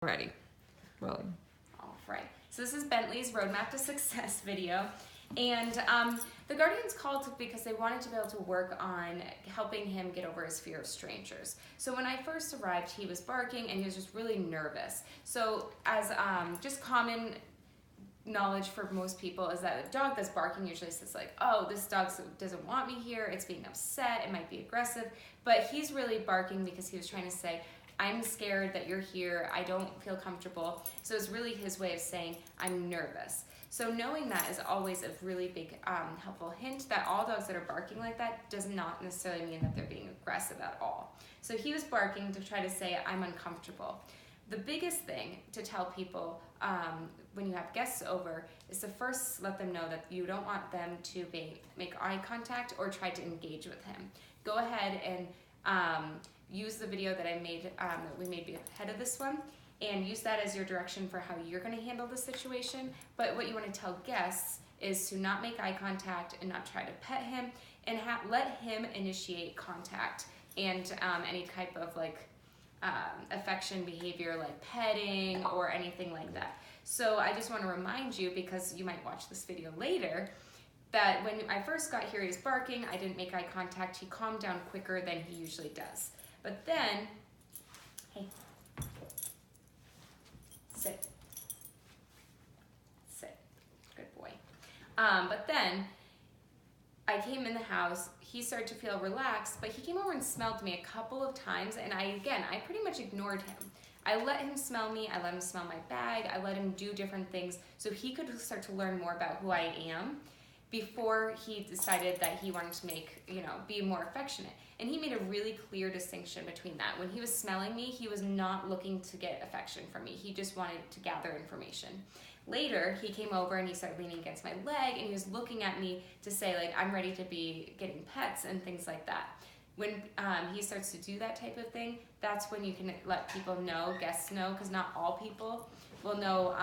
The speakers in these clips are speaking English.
Ready. Rolling. All right. So this is Bentley's Roadmap to Success video. And the Guardians called because they wanted to be able to work on helping him get over his fear of strangers. So when I first arrived, he was barking and he was just really nervous. So as just common knowledge for most people is that a dog that's barking usually says like, oh, this dog doesn't want me here, it's being upset, it might be aggressive, but he's really barking because he was trying to say, I'm scared that you're here, I don't feel comfortable. So it's really his way of saying, I'm nervous. So knowing that is always a really big helpful hint that all dogs that are barking like that does not necessarily mean that they're being aggressive at all. So he was barking to try to say, I'm uncomfortable. The biggest thing to tell people when you have guests over is to first let them know that you don't want them to make eye contact or try to engage with him. Go ahead and use the video that I made, that we made ahead of this one, and use that as your direction for how you're going to handle the situation. But what you want to tell guests is to not make eye contact and not try to pet him, and let him initiate contact and any type of like affection behavior like petting or anything like that. So I just want to remind you, because you might watch this video later, that when I first got here he was barking, I didn't make eye contact, he calmed down quicker than he usually does. But then, hey, sit, good boy. But then I came in the house, he started to feel relaxed, but he came over and smelled me a couple of times, and I pretty much ignored him. I let him smell me, I let him smell my bag, I let him do different things so he could start to learn more about who I am before he decided that he wanted to be more affectionate. And he made a really clear distinction between that. When he was smelling me, he was not looking to get affection from me. He just wanted to gather information. Later, he came over and he started leaning against my leg and he was looking at me to say, like, I'm ready to be getting pets and things like that. When he starts to do that type of thing, that's when you can let people know, guests know, because not all people will know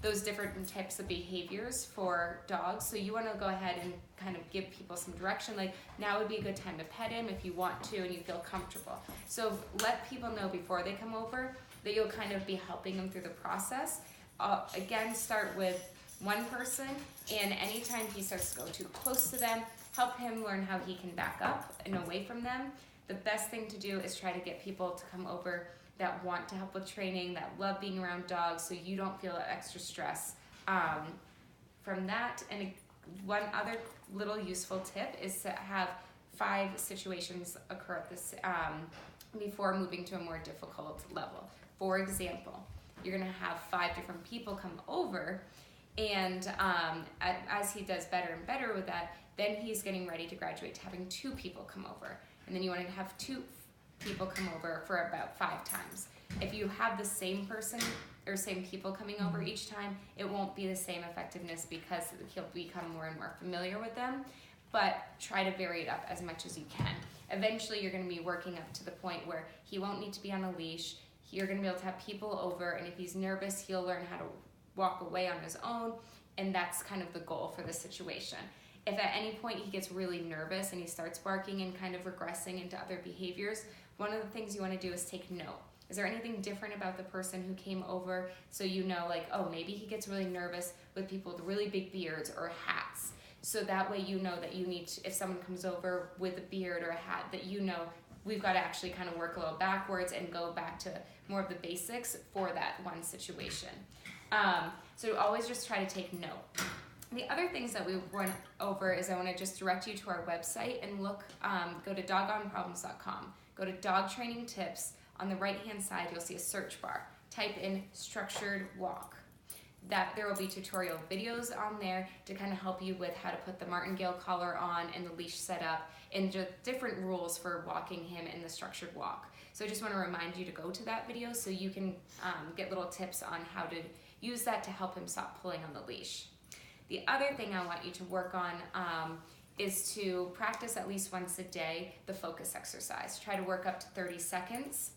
those different types of behaviors for dogs. So you want to go ahead and kind of give people some direction, like now would be a good time to pet him if you want to and you feel comfortable. So let people know before they come over that you'll kind of be helping them through the process. Again, start with one person, and anytime he starts to go too close to them, help him learn how he can back up and away from them. The best thing to do is try to get people to come over that want to help with training, that love being around dogs, so you don't feel that extra stress from that. And one other little useful tip is to have 5 situations occur at this before moving to a more difficult level. For example, you're gonna have 5 different people come over, and as he does better and better with that, then he's getting ready to graduate to having 2 people come over. And then you want to have 2 people come over for about 5 times. If you have the same person or same people coming over each time, it won't be the same effectiveness because he'll become more and more familiar with them. But try to vary it up as much as you can. Eventually you're going to be working up to the point where he won't need to be on a leash. You're going to be able to have people over, and if he's nervous, he'll learn how to walk away on his own, and that's kind of the goal for this situation. If at any point he gets really nervous and he starts barking and kind of regressing into other behaviors, one of the things you want to do is take note. Is there anything different about the person who came over, so you know, like, oh, maybe he gets really nervous with people with really big beards or hats. So that way you know that you need to, if someone comes over with a beard or a hat, that you know we've got to actually kind of work a little backwards and go back to more of the basics for that one situation. So always just try to take note. The other things that we went over is I want to just direct you to our website and look, go to doggonproblems.com. Go to dog training tips. On the right-hand side, you'll see a search bar. Type in structured walk. There will be tutorial videos on there to kind of help you with how to put the martingale collar on and the leash set up, and just different rules for walking him in the structured walk. So I just want to remind you to go to that video so you can get little tips on how to use that to help him stop pulling on the leash. The other thing I want you to work on is to practice at least once a day the focus exercise. Try to work up to 30 seconds.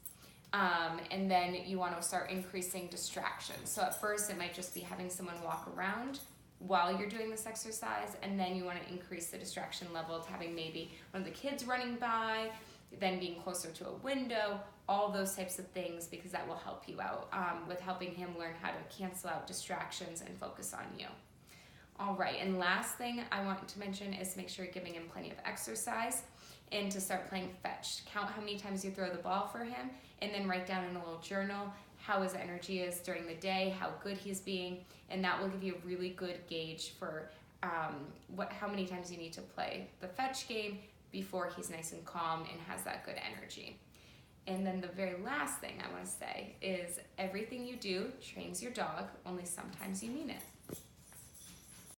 And then you want to start increasing distractions. So at first it might just be having someone walk around while you're doing this exercise, and then you want to increase the distraction level to having maybe one of the kids running by, then being closer to a window, all those types of things, because that will help you out with helping him learn how to cancel out distractions and focus on you. All right, and last thing I want to mention is make sure you're giving him plenty of exercise and to start playing fetch. Count how many times you throw the ball for him, and then write down in a little journal how his energy is during the day, how good he's being, and that will give you a really good gauge for how many times you need to play the fetch game before he's nice and calm and has that good energy. And then the very last thing I want to say is everything you do trains your dog, only sometimes you mean it.